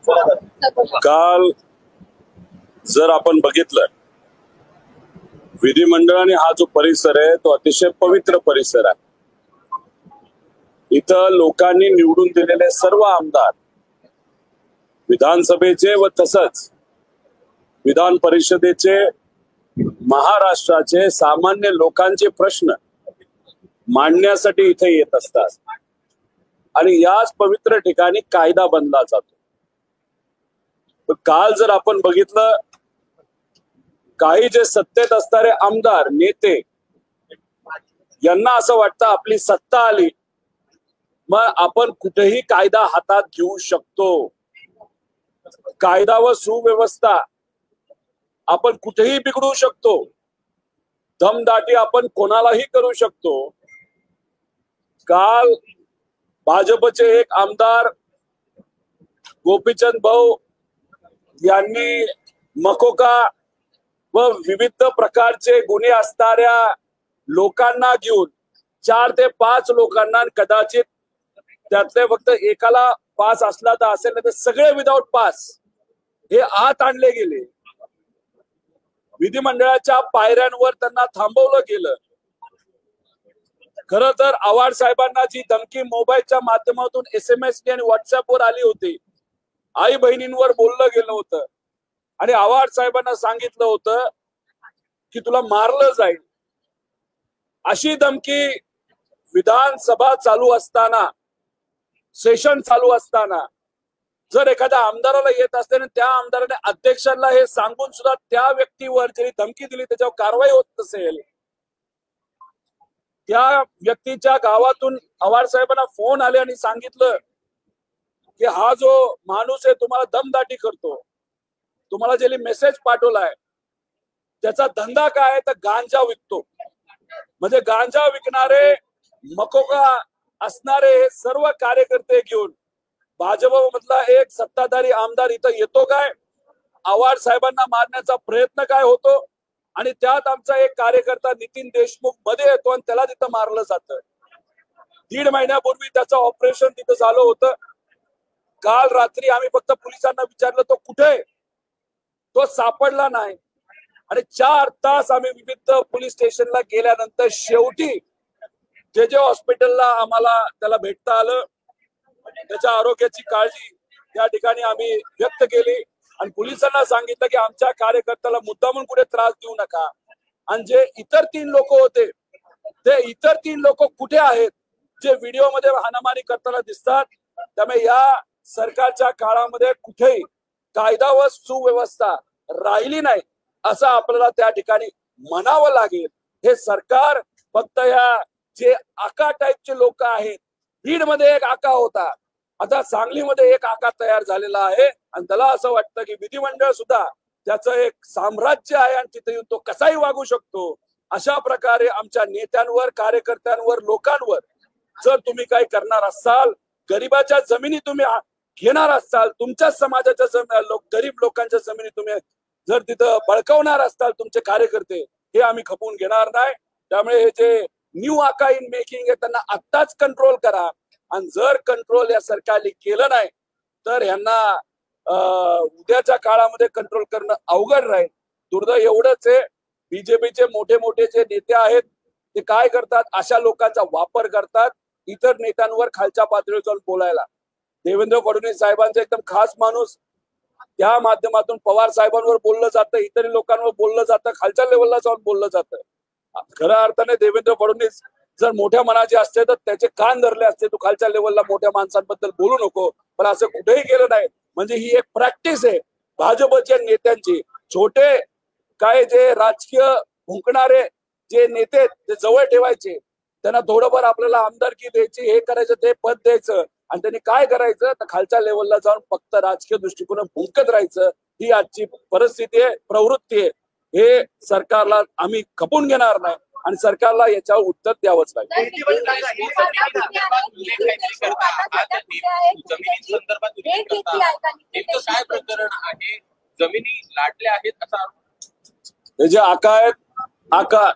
काल जर आपण बघितलं, विधिमंडळाने हा जो परिसर आहे तो अतिशय पवित्र परिसर आहे. इथं लोकांनी निवडून दिलेले सर्व आमदार, विधानसभेचे व तसंच विधान परिषदेचे, महाराष्ट्राचे सामान्य लोकांचे प्रश्न मांडण्यासाठी इथे येत असतात. आणि याच पवित्र ठिकाणी कायदा बनला जातो. काल जर आपण बघितलं, काही जे सत्तेत असणारे आमदार, नेते, यांना असं वाटतं आपली सत्ता आली मग आपण कुठेही कायदा हातात घेऊ शकतो. कायदा व सुव्यवस्था आपण कुठेही बिघडू शकतो. दमदाटी आपण कोणालाही करू शकतो. काल भाजपचे एक आमदार गोपीचंद भाऊ यांनी मकोका व विविध प्रकारचे गुन्हे असणाऱ्या लोकांना घेऊन 4 ते 5 लोकांना, कदाचित त्यातले फक्त एकाला पास असला तर असेल, नाही तर सगळे विदाउट पास हे आत आणले गेले. विधिमंडळाच्या पायऱ्यांवर त्यांना थांबवलं गेलं. खरं तर आव्हाड साहेबांना जी धमकी मोबाईलच्या माध्यमातून SMS आणि व्हॉट्सअपवर आली होती, आई बहिणींवर बोललं गेलं होतं आणि आव्हाड साहेबांना सांगितलं होतं की तुला मारलं जाईल. अशी धमकी विधानसभा चालू असताना, सेशन चालू असताना जर एखाद्या आमदाराला येत असते, त्या आमदाराने अध्यक्षांना हे सांगून सुद्धा त्या व्यक्तीवर जी धमकी दिली त्याच्यावर कारवाई होत नसेल, त्या व्यक्तीच्या गावातून आव्हाड साहेबांना फोन आले आणि सांगितलं की हा जो माणूस आहे तुम्हाला दमदाटी करतो, तुम्हाला जे मेसेज पाठवलाय त्याचा धंदा काय आहे तर गांजा विकतो. म्हणजे गांजा विकणारे, मकोका असणारे हे सर्व कार्यकर्ते घेऊन भाजपमधला एक सत्ताधारी आमदार इथं येतो काय, आव्हाड साहेबांना मारण्याचा प्रयत्न काय होतो आणि त्यात आमचा एक कार्यकर्ता नितीन देशमुख मध्ये येतो आणि त्याला तिथं मारलं जातं. 1.5 महिन्यापूर्वी त्याचं ऑपरेशन तिथं झालं होतं. काल रात्री आम्ही फक्त पोलिसांना विचारलं तो कुठे, तो सापडला नाही. आणि 4 तास आम्ही विविध पोलीस स्टेशनला गेल्यानंतर शेवटी जे हॉस्पिटलला आम्हाला त्याला भेटता आलं. त्याच्या आरोग्याची काळजी त्या ठिकाणी आम्ही व्यक्त केली आणि पोलिसांना सांगितलं की आमच्या कार्यकर्त्याला मुद्दामून कुठे त्रास देऊ नका. आणि जे इतर 3 लोक होते ते इतर 3 लोक कुठे आहेत जे व्हिडिओमध्ये हाणामारी करताना दिसतात. त्यामुळे या सरकारच्या काळामध्ये कुठेही कायदा व सुव्यवस्था राहिली नाही असं आपल्याला त्या ठिकाणी म्हणावं लागेल. हे सरकार फक्त या जे आका टाईपचे लोक आहेत, बीडमध्ये एक आका होता, आता सांगलीमध्ये एक आका तयार झालेला आहे आणि त्याला असं वाटतं की विधिमंडळ सुद्धा त्याचं एक साम्राज्य आहे आणि तिथे येऊन तो कसाही वागू शकतो. अशा प्रकारे आमच्या नेत्यांवर, कार्यकर्त्यांवर, लोकांवर जर तुम्ही काही करणार असाल, गरिबाच्या जमिनी तुम्ही घेणार असाल, तुमच्या समाजाच्या गरीब लोकांच्या जमिनी तुम्ही जर तिथं बळकावणार असताल तुमचे कार्यकर्ते, हे आम्ही खपवून घेणार नाही. त्यामुळे हे जे न्यू आका इन मेकिंग आहे त्यांना आत्ताच कंट्रोल करा. आणि जर कंट्रोल या सरकारने केलं नाही तर यांना उद्याच्या काळामध्ये कंट्रोल करणं अवघड राहील. दुर्दैव एवढंच आहे, बीजेपीचे मोठे मोठे जे नेते आहेत ते काय करतात, अशा लोकांचा वापर करतात इतर नेत्यांवर खालच्या पातळीवर जाऊन बोलायला. देवेंद्र फडणवीस साहेबांचा एकदम खास माणूस, त्या माध्यमातून पवार साहेबांवर बोललं जातं, इतर लोकांवर बोललं जातं, खालच्या लेवलला जाऊन बोललं जातं. खऱ्या अर्थाने देवेंद्र फडणवीस जर मोठ्या मनाचे असते तर त्याचे कान धरले असते, तू खालच्या लेवलला मोठ्या माणसांबद्दल बोलू नको. पण असं कुठेही केलं नाही. म्हणजे ही एक प्रॅक्टिस आहे भाजपच्या नेत्यांची. छोटे काय जे राजकीय भुंकणारे जे नेते ते जवळ ठेवायचे, त्यांना थोडंफार आपल्याला आमदारकी द्यायची, हे करायचं, ते पद द्यायचं आणि त्यांनी काय करायचं तर खालच्या लेवलला जाऊन फक्त राजकीय दृष्टिकोन भुंकत राहायचं. ही आजची परिस्थिती आहे, प्रवृत्ती आहे. हे सरकारला आम्ही खपून घेणार नाही आणि सरकारला याच्यावर उत्तर द्यावंच लागेल. जमिनी लाटल्या आहेत असा हे जे आका आहेत,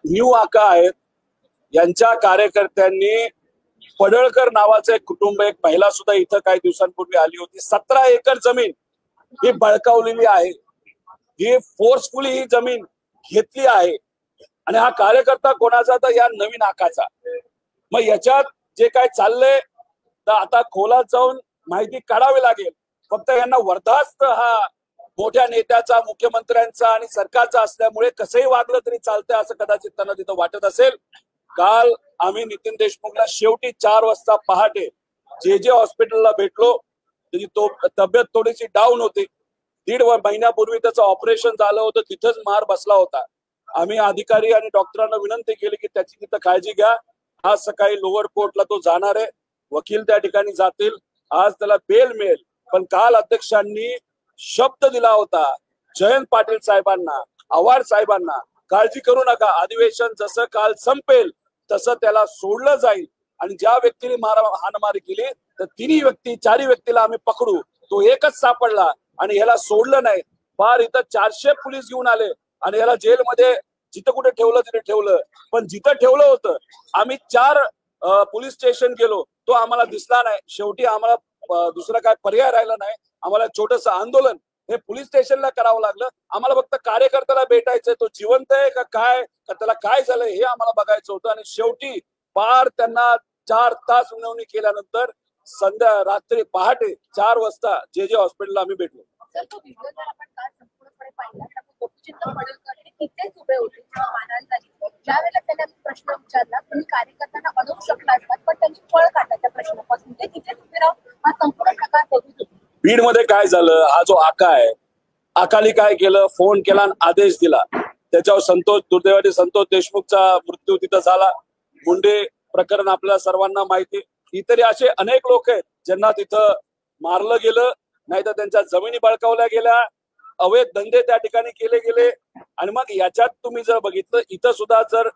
न्यू आका आहेत, यांच्या कार्यकर्त्यांनी पडळकर नावाचं एक कुटुंब, एक महिला सुद्धा इथं काही दिवसांपूर्वी आली होती. 17 एकर जमीन ही बळकावलेली आहे, ही फोर्सफुली ही जमीन घेतली आहे आणि हा कार्यकर्ता कोणाचा तर या नवीन आकाचा. मग याच्यात जे काय चाललंय तर आता खोलात जाऊन माहिती काढावी लागेल. फक्त यांना वरदास्त हा मोठ्या नेत्याचा, मुख्यमंत्र्यांचा आणि सरकारचा असल्यामुळे कसंही वागलं तरी चालतंय असं कदाचित त्यांना तिथं वाटत असेल. काल आम्ही नितीन देशमुखला शेवटी 4 वाजता पहाटे जे हॉस्पिटलला भेटलो. त्याची तब्येत थोडीशी डाऊन होती. 1.5 महिन्यापूर्वी त्याचं ऑपरेशन झालं होतं, तिथंच मार बसला होता. आम्ही अधिकारी आणि डॉक्टरांना विनंती केली की त्याची तिथं काळजी घ्या. आज सकाळी लोअर कोर्टला तो जाणार आहे, वकील त्या ठिकाणी जातील, आज त्याला बेल मिळेल. पण काल अध्यक्षांनी शब्द दिला होता जयंत पाटील साहेबांना, आव्हाड साहेबांना, काळजी करू नका, अधिवेशन जसं काल संपेल तसं त्याला सोडलं जाईल आणि ज्या व्यक्तीने हाणमारी केली तर 4 व्यक्तीला आम्ही पकडू. तो एकच सापडला आणि ह्याला सोडलं नाही. फार इथं 400 पोलीस घेऊन आले आणि ह्याला जेलमध्ये जिथं कुठे ठेवलं तिथे ठेवलं. पण जिथं ठेवलं होतं आम्ही 4 पोलीस स्टेशन गेलो, तो आम्हाला दिसला नाही. शेवटी आम्हाला दुसरा काय पर्याय राहिला नाही. आम्हाला छोटस आंदोलन हे पोलीस स्टेशनला करावं लागलं. आम्हाला फक्त कार्यकर्त्याला भेटायचंय, तो जिवंत आहे का काय, का त्याला काय झालंय हे आम्हाला बघायचं होतं. आणि शेवटी पार त्यांना 4 तास विनवणी केल्यानंतर रात्री पहाटे 4 वाजता जे हॉस्पिटलला आम्ही भेटलो. प्रश्न विचारला, तुम्ही कार्यकर्त्यांना अडवू शकला असतात पण त्यांची पळ काढला त्या प्रश्नापासून. ते तिथेच उभे राहून हा संपूर्ण प्रकार बघू शकतो. बीड मध्ये काय झालं, हा जो आका आहे, आकाली काय केलं, फोन केला आणि आदेश दिला. त्याच्यावर दुर्दैवाने संतोष देशमुखचा मृत्यू तिथं झाला. मुंडे प्रकरण आपल्याला सर्वांना माहिती. इतरही असे अनेक लोक आहेत ज्यांना तिथं मारलं गेलं, नाहीतर त्यांच्या जमिनी बळकावल्या गेल्या, अवैध धंदे त्या ठिकाणी केले गेले. आणि मग याच्यात तुम्ही जर बघितलं, इथं सुद्धा जर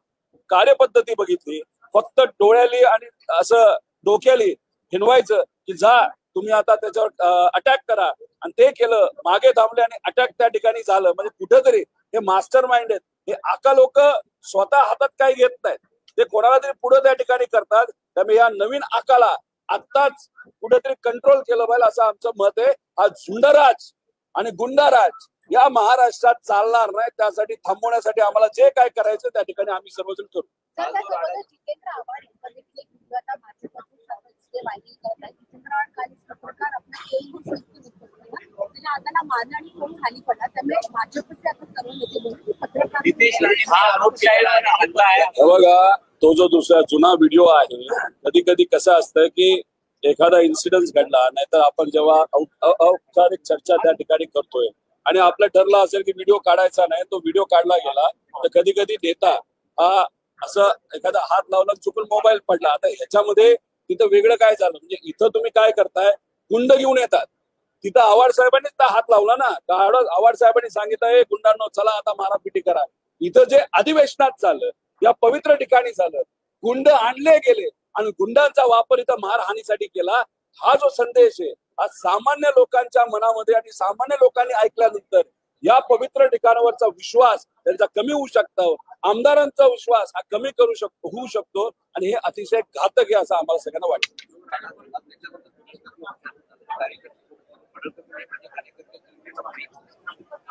कार्यपद्धती बघितली, फक्त डोळ्याली आणि असं डोक्याली हिनवायचं की जा तुम्ही आता त्याच्यावर अटॅक करा, आणि ते केलं, मागे थांबले आणि अटॅक त्या ठिकाणी झालं. म्हणजे कुठेतरी हे मास्टर माइंड आहेत. हे आका लोक स्वतः हातात काही घेत नाहीत, ते कोणाला तरी पुढे त्या ठिकाणी करतात. त्यामुळे या नवीन आकाला आत्ताच कुठेतरी कंट्रोल केलं पाहिजे असं आमचं मत आहे. हा झुंडराज आणि गुंडाराज या महाराष्ट्रात चालणार नाही. त्यासाठी थांबवण्यासाठी आम्हाला जे काय करायचं त्या ठिकाणी आम्ही सर्वजण करू. बघा, तो जो दुसरा जुना व्हिडिओ आहे, कधी कधी कसं असतं की एखादा इन्सिडेंट घडला, नाहीतर आपण जेव्हा औपचारिक चर्चा त्या ठिकाणी करतोय आणि आपलं ठरलं असेल की व्हिडिओ काढायचा नाही, तो व्हिडिओ काढला गेला, तर कधी कधी नेता हा असं एखादा हात लावला चुकून मोबाईल पडला. आता ह्याच्यामध्ये तिथं वेगळं काय झालं, म्हणजे इथं तुम्ही काय करताय, गुंड घेऊन येतात. तिथं आव्हाड साहेबांनीच त्या हात लावला ना, आव्हाड साहेबांनी सांगितलं गुंडांनो चला आता मारापिटी करा. इथं जे अधिवेशनात झालं, या पवित्र ठिकाणी झालं, गुंड आणले गेले आणि गुंडांचा वापर इथं मारहाणीसाठी केला. हा जो संदेश आहे हा सामान्य लोकांच्या मनामध्ये आणि सामान्य लोकांनी ऐकल्यानंतर या पवित्र ठिकाणावरचा विश्वास त्यांचा कमी होऊ शकतो. आमदारांचा विश्वास हा कमी होऊ शकतो आणि हे अतिशय घातक आहे असं आम्हाला सगळ्यांना वाटतं.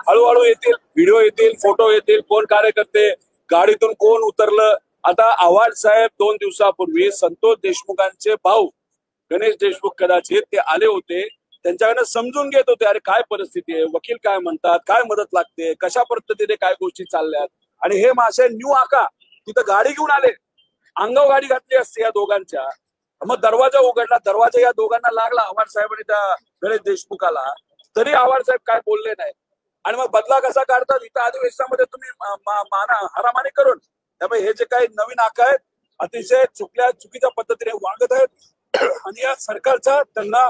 हळूहळू येतील व्हिडिओ, येतील फोटो, येतील कोण कार्यकर्ते, गाडीतून कोण उतरलं. आता आव्हाड साहेब 2 दिवसापूर्वी संतोष देशमुखांचे भाऊ गणेश देशमुख कदाचित ते आले होते, त्यांच्याकडनं समजून घेत होते अरे काय परिस्थिती आहे, वकील काय म्हणतात, काय मदत लागते, कशा पद्धतीने काय गोष्टी चालल्यात. आणि हे मासे न्यू आका तिथं गाडी घेऊन आले, अंगावर गाडी घातली असते या दोघांच्या. मग दरवाजा उघडला, दरवाजा या दोघांना लागला आव्हाड साहेब आणि त्या गणेश देशमुखाला, तरी आव्हाड साहेब काय बोलले नाही. आणि मग बदला कसा काढतात इथं अधिवेशनामध्ये तुम्ही हरामाने करून. त्यामुळे हे जे काही नवीन आका आहेत अतिशय चुकीच्या पद्धतीने वागत आहेत आणि या सरकारचा त्यांना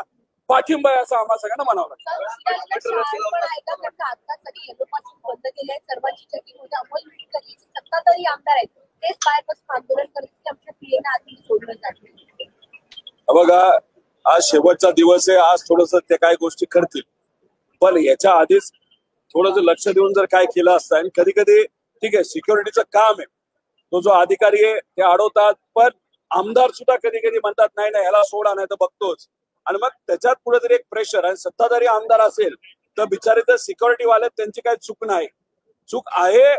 पाठिंबा आहे असं आम्हाला सगळ्यांना म्हणावं लागतं. बघा, आज शेवटचा दिवस आहे, आज थोडस ते काय गोष्टी करतील, पण याच्या आधीच थोडस लक्ष देऊन जर काय केलं असतं. आणि कधी कधी ठीक आहे सिक्युरिटीचं काम आहे, तो जो अधिकारी आहे ते अडवतात, पण आमदार सुद्धा कधी कधी म्हणतात नाही नाही ह्याला सोडा नाही तर बघतोच. आणि मग त्याच्यात कुठेतरी एक प्रेशर, आणि सत्ताधारी आमदार असेल तर बिचारे तर सिक्युरिटी वाले त्यांची काही चूक नाही. चूक आहे,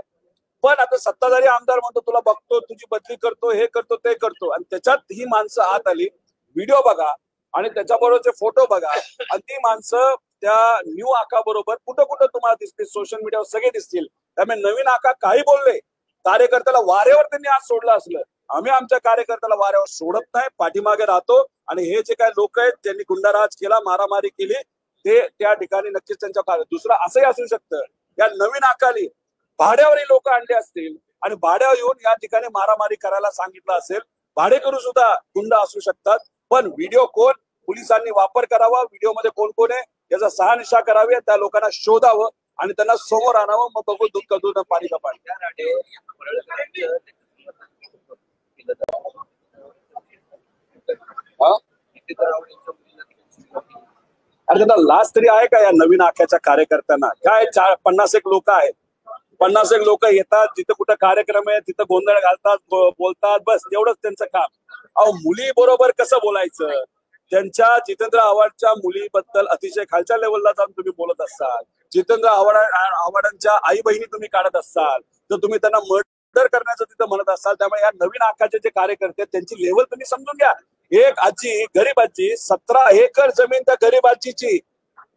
पण आता सत्ताधारी आमदार म्हणतो तुला बघतो, तुझी बदली करतो, हे करतो, ते करतो, आणि त्याच्यात ही माणसं आत आली. व्हिडिओ बघा आणि त्याच्याबरोबरचे फोटो बघा, आणि ती माणसं त्या न्यू आका बरोबर कुठं कुठं तुम्हाला दिसतील, सोशल मीडियावर सगळे दिसतील. त्यामुळे नवीन आका काही बोलले, कार्यकर्त्याला वाऱ्यावर त्यांनी आज सोडलं असलं. आम्ही आमच्या कार्यकर्त्याला वाऱ्यावर सोडत नाही, पाठीमागे राहतो. आणि हे जे काही लोक आहेत त्यांनी गुंडाराज केला, मारामारी केली, ते त्या ठिकाणी नक्कीच त्यांच्या दुसरं असंही असू शकतं. या नवीन आकाली भाड्यावरही लोक आणले असतील आणि भाड्यावर येऊन या ठिकाणी मारामारी करायला सांगितलं असेल. भाडेकरू सुद्धा गुंड असू शकतात. पण व्हिडिओ कोण पोलिसांनी वापर करावा, व्हिडिओ मध्ये कोण कोण आहे याचा शहानिशा करावी, त्या लोकांना शोधावं आणि त्यांना समोर आणावं. मग बघू दूध का दूध, पाणी का पाणी. अरे त्यांना लाज तरी आहे का या नवीन आख्याच्या कार्यकर्त्यांना? काय 50 एक लोक आहेत, 50 एक लोक येतात, जिथं कुठं कार्यक्रम आहे तिथं गोंधळ घालतात, बोलतात, बस तेवढंच त्यांचं काम. अहो मुली बरोबर कसं बोलायचं? त्यांच्या जितेंद्र आव्हाडच्या मुलीबद्दल अतिशय खालच्या लेवलला जाऊन तुम्ही बोलत असाल, जितेंद्र आव्हाडांच्या आई बहिणी तुम्ही काढत असाल, तर तुम्ही त्यांना मर्डर करण्याचं तिथं म्हणत असाल. त्यामुळे या नवीन आखाचे जे कार्यकर्ते आहेत त्यांची लेवल तुम्ही समजून घ्या. एक आजी, गरीब आजी, 17 एकर जमीन त्या गरीब आजीची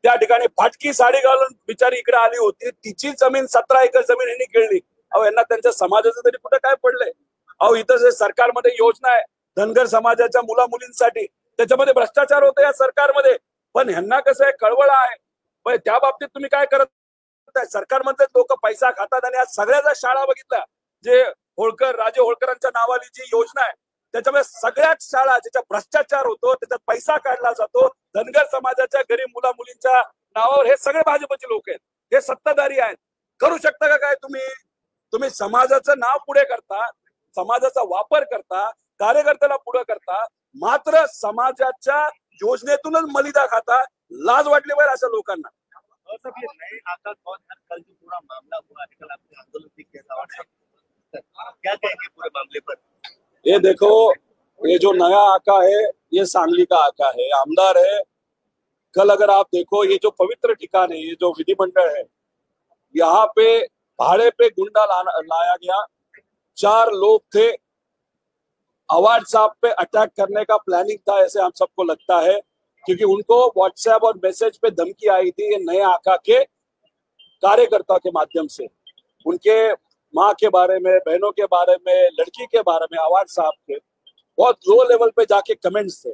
त्या ठिकाणी फाटकी साडी घालून बिचारी इकडे आली होती. तिची जमीन 17 एकर जमीन यांनी गिळली. अहो यांना त्यांच्या समाजाचं तरी कुठं काय पडलंय? अहो इथं जे सरकारमध्ये योजना आहे धनगर समाजाच्या मुला मुलींसाठी, त्याच्यामध्ये भ्रष्टाचार होतो या सरकारमध्ये. पण ह्यांना कसं आहे, कळवळ आहे. पण त्या बाबतीत तुम्ही काय करत आहे? सरकारमध्ये लोक पैसा खातात आणि आज सगळ्याच शाळा बघितल्या, जे राजे होळकरांच्या नावाली जी योजना आहे त्याच्यामध्ये सगळ्याच शाळा ज्याच्या भ्रष्टाचार होतो, त्याच्यात पैसा काढला जातो धनगर समाजाच्या गरीब मुला मुलींच्या नावावर. हे सगळे भाजपचे लोक आहेत, हे सत्ताधारी आहेत. करू शकता का काय तुम्ही समाजाचं नाव पुढे करता, समाजाचा वापर करता, कार्यकर्त्याला पुढे करता, मात्र समाजाच्या योजनेतूनच मलिदा खाता. लाज वाटली पाहिजे अशा लोकांना. क्या कहेंगे पूरे मामले पर? ये देखो, ये जो नया आका है ये सांगली का आका है, आमदार है. कल अगर आप देखो, ये जो पवित्र ठिकान है, ये जो विधिमंडल है, यहाँ पे भाड़े पे गुंडा लाया गया. 4 लोग थे. आव्हाड साहब पे अटैक करने का प्लानिंग था ऐसे हम सबको लगता है, क्योंकि उनको व्हाट्सएप और मैसेज पे धमकी आई थी ये नए आका के कार्यकर्ता के माध्यम से. उनके माँ के बारे में, बहनों के बारे में, लड़की के बारे में आव्हाड साहब के बहुत लो लेवल पे जाके कमेंट्स थे.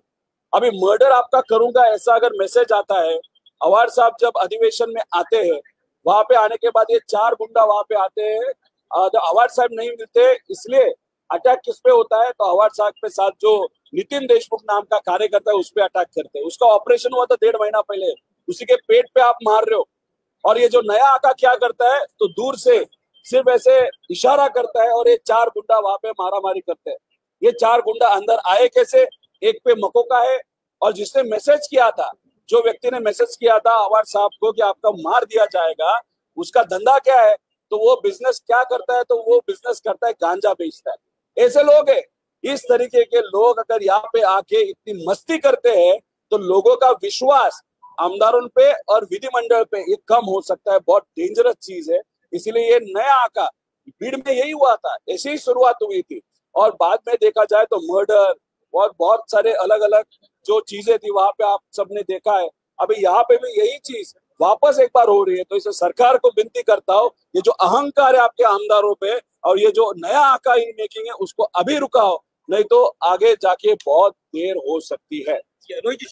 अभी मर्डर आपका करूंगा ऐसा अगर मैसेज आता है, आव्हाड साहब जब अधिवेशन में आते हैं, वहां पे आने के बाद ये 4 गुंडा वहां पे आते हैं, आव्हाड साहब नहीं मिलते, इसलिए अटैक किस पे होता है? तो आव्हाड साहब के साथ जो नितिन देशमुख नाम का कार्यकर्ता है उस पे अटैक करते हैं. उसका ऑपरेशन हुआ था 1.5 महीना पहले, उसी के पेट पे आप मार रहे हो. और ये जो नया आका क्या करता है, तो दूर से सिर्फ ऐसे इशारा करता है और ये 4 गुंडा वहां पे मारामारी करते हैं. ये 4 गुंडा अंदर आए कैसे? एक पे मकोका है, और जिसने मैसेज किया था, जो व्यक्ति ने मैसेज किया था आव्हाड साहब को कि आपका मार दिया जाएगा, उसका धंधा क्या है? तो वो बिजनेस क्या करता है? तो वो बिजनेस करता है गांजा बेचता है. ऐसे लोग हैं. इस तरीके के लोग अगर यहाँ पे आके इतनी मस्ती करते हैं तो लोगों का विश्वास आमदारों पे और विधिमंडल पे ये कम हो सकता है. बहुत डेंजरस चीज है. इसीलिए ये नया आका भीड़ में यही हुआ था, ऐसी ही शुरुआत हुई थी. और बाद में देखा जाए तो मर्डर और बहुत सारे अलग अलग जो चीजें थी वहां पे आप सबने देखा है. अभी यहाँ पे भी यही चीज वापस एक बार हो रही है. तो इसे सरकार को विनती करता हूँ, ये जो अहंकार है आपके आमदारों पे और ये जो नया आका इन मेकिंग है उसको अभी रुकाओ, नहीं तो आगे जाके बहुत देर हो सकती है. रोहित जी,